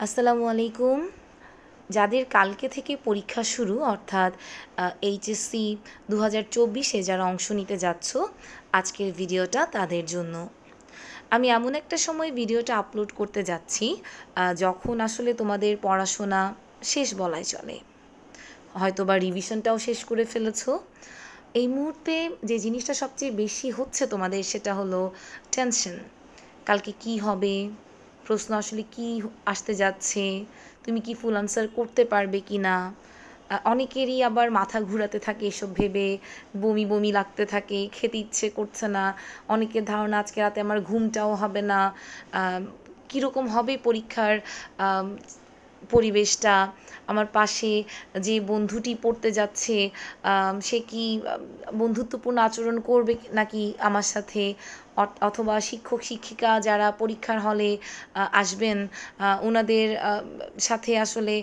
আসসালামু আলাইকুম। যাদের কালকে থেকে পরীক্ষা শুরু অর্থাৎ এইচএসসি 2024-এ যারা অংশ নিতে যাচ্ছ, আজকের ভিডিওটা তাদের জন্য। আমি এমন একটা সময় ভিডিওটা আপলোড করতে যাচ্ছি যখন আসলে তোমাদের পড়াশোনা শেষ বলাই চলে, হয়তোবা রিভিশনটাও শেষ করে ফেলেছো। এই মুহূর্তে যে জিনিসটা সবচেয়ে বেশি হচ্ছে তোমাদের, সেটা হলো টেনশন। কালকে কি হবে, প্রশ্ন আসলে কি আসতে যাচ্ছে, তুমি কি ফুল আনসার করতে পারবে কি না। অনেকেরই আবার মাথা ঘুরাতে থাকে এসব ভেবে, বমি বমি লাগতে থাকে, খেতে ইচ্ছে করছে না। অনেকের ধারণা আজকে রাতে আমার ঘুমটাও হবে না, কীরকম হবে পরীক্ষার পরিবেশটা, আমার পাশে যে বন্ধুটি পড়তে যাচ্ছে সে কি বন্ধুত্বপূর্ণ আচরণ করবে নাকি আমার সাথে, অথবা শিক্ষক শিক্ষিকা যারা পরীক্ষার হলে আসবেন ওনাদের সাথে আসলে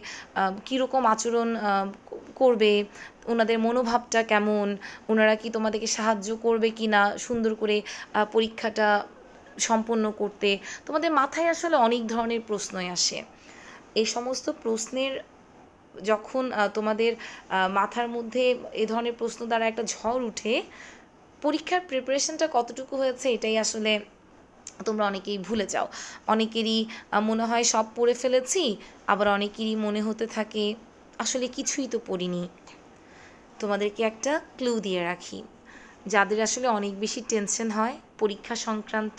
কীরকম আচরণ করবে, ওনাদের মনোভাবটা কেমন, ওনারা কি তোমাদেরকে সাহায্য করবে কি না সুন্দর করে পরীক্ষাটা সম্পন্ন করতে। তোমাদের মাথায় আসলে অনেক ধরনের প্রশ্নই আসে। এই সমস্ত প্রশ্নের যখন তোমাদের মাথার মধ্যে এ ধরনের প্রশ্ন দ্বারা একটা ঝড় উঠে, পরীক্ষার প্রিপারেশনটা কতটুকু হয়েছে এটাই আসলে তোমরা অনেকেই ভুলে যাও। অনেকেরই মনে হয় সব পড়ে ফেলেছি, আবার অনেকেরই মনে হতে থাকে আসলে কিছুই তো পড়িনি। তোমাদেরকে একটা ক্লু দিয়ে রাখি, যাদের আসলে অনেক বেশি টেনশন হয় পরীক্ষা সংক্রান্ত,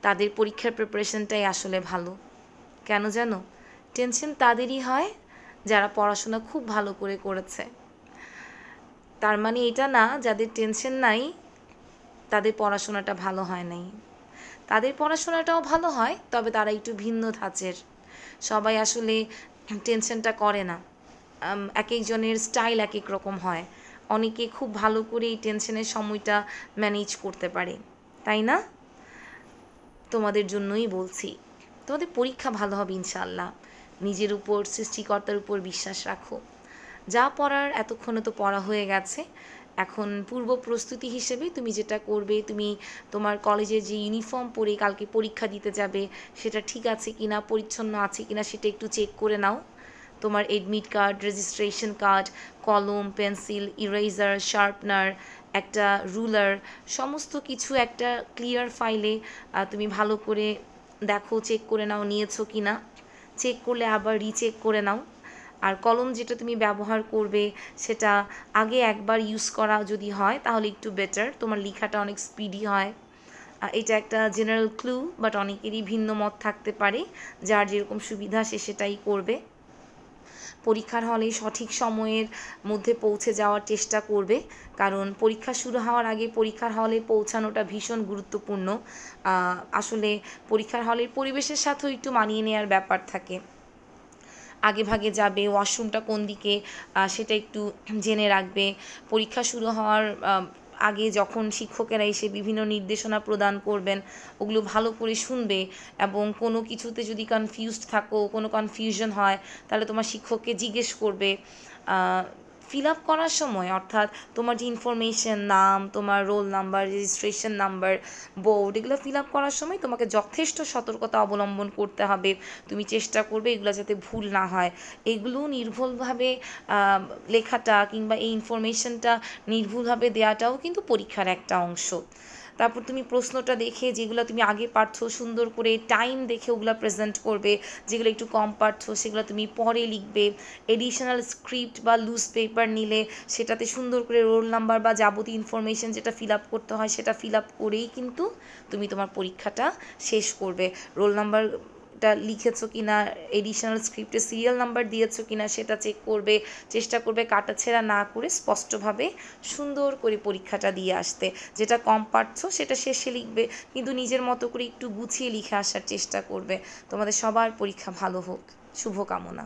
তাদের পরীক্ষার প্রিপারেশনটাই আসলে ভালো। কেন জানো? টেনশন তাদেরই হয় যারা পড়াশোনা খুব ভালো করে করেছে। তার মানে এটা না যাদের টেনশন নাই তাদের পড়াশোনাটা ভালো হয় নাই। তাদের পড়াশোনাটাও ভালো হয়, তবে তারা একটু ভিন্ন ধাঁচের। সবাই আসলে টেনশনটা করে না, এক একজনের স্টাইল এক এক রকম হয়। অনেকে খুব ভালো করে এই টেনশনের সময়টা ম্যানেজ করতে পারে, তাই না? তোমাদের জন্যই বলছি, তোমাদের পরীক্ষা ভালো হবে ইনশাআল্লাহ। নিজের উপর, সৃষ্টিকর্তার উপর বিশ্বাস রাখো। যা পড়ার এতক্ষণে তো পড়া হয়ে গেছে। এখন পূর্ব প্রস্তুতি হিসেবে তুমি যেটা করবে, তুমি তোমার কলেজে যে ইউনিফর্ম পরে কালকে পরীক্ষা দিতে যাবে সেটা ঠিক আছে কিনা, পরিচ্ছন্ন আছে কিনা সেটা একটু চেক করে নাও। তোমার এডমিট কার্ড, রেজিস্ট্রেশন কার্ড, কলম, পেন্সিল, ইরেজার, শার্পনার, একটা রুলার, সমস্ত কিছু একটা ক্লিয়ার ফাইলে তুমি ভালো করে দেখো, চেক করে নাও নিয়েছো কি না। চেক করলে আবার রিচেক করে নাও। আর কলম যেটা তুমি ব্যবহার করবে সেটা আগে একবার ইউজ করা যদি হয় তাহলে একটু বেটার, তোমার লেখাটা অনেক স্পিডি হয়। এটা একটা জেনারেল ক্লু, বাট অনেকেরই ভিন্ন মত থাকতে পারে। যার যেরকম সুবিধা সে সেটাই করবে। পরীক্ষার হলে সঠিক সময়ের মধ্যে পৌঁছে যাওয়ার চেষ্টা করবে, কারণ পরীক্ষা শুরু হওয়ার আগে পরীক্ষার হলে পৌঁছানোটা ভীষণ গুরুত্বপূর্ণ। আসলে পরীক্ষার হলের পরিবেশের সাথেও একটু মানিয়ে নেওয়ার ব্যাপার থাকে। আগে ভাগে যাবে, ওয়াশরুমটা কোন দিকে সেটা একটু জেনে রাখবে। পরীক্ষা শুরু হওয়ার আগে যখন শিক্ষকেরা এসে বিভিন্ন নির্দেশনা প্রদান করবেন ওগুলো ভালো করে শুনবে, এবং কোনো কিছুতে যদি কনফিউজড থাকো, কোনো কনফিউশন হয় তাহলে তোমার শিক্ষককে জিজ্ঞেস করবে। ফিল আপ করার সময় অর্থাৎ তোমার যে ইনফরমেশন, নাম, তোমার roll number, registration number, board, এগুলো ফিল আপ করার সময় তোমাকে যথেষ্ট সতর্কতা অবলম্বন করতে হবে। তুমি চেষ্টা করবে এগুলো যাতে ভুল না হয়। এগুলো নির্ভুলভাবে লেখাটা কিংবা এই ইনফরমেশনটা নির্ভুলভাবে দেওয়াটাও কিন্তু পরীক্ষার একটা অংশ। তারপর তুমি প্রশ্নটা দেখে যেগুলো তুমি আগে পারছো সুন্দর করে টাইম দেখে ওগুলো প্রেজেন্ট করবে, যেগুলো একটু কম পারছো সেগুলো তুমি পরে লিখবে। এডিশনাল স্ক্রিপ্ট বা লুজ পেপার নিলে সেটাতে সুন্দর করে রোল নাম্বার বা যাবতীয় ইনফরমেশন যেটা ফিল আপ করতে হয় সেটা ফিল আপ করেই কিন্তু তুমি তোমার পরীক্ষাটা শেষ করবে। রোল নাম্বারটা লিখেছো কি না, এডিশনাল স্ক্রিপ্টে সিরিয়াল নাম্বার দিয়েছো কি না সেটা চেক করবে। চেষ্টা করবে কাটাছেঁড়া না করে স্পষ্টভাবে সুন্দর করে পরীক্ষাটা দিয়ে আসতে। যেটা কম পারছো সেটা শেষে লিখবে, কিন্তু নিজের মতো করে একটু গুছিয়ে লিখে আসার চেষ্টা করবে। তোমাদের সবার পরীক্ষা ভালো হোক, শুভকামনা।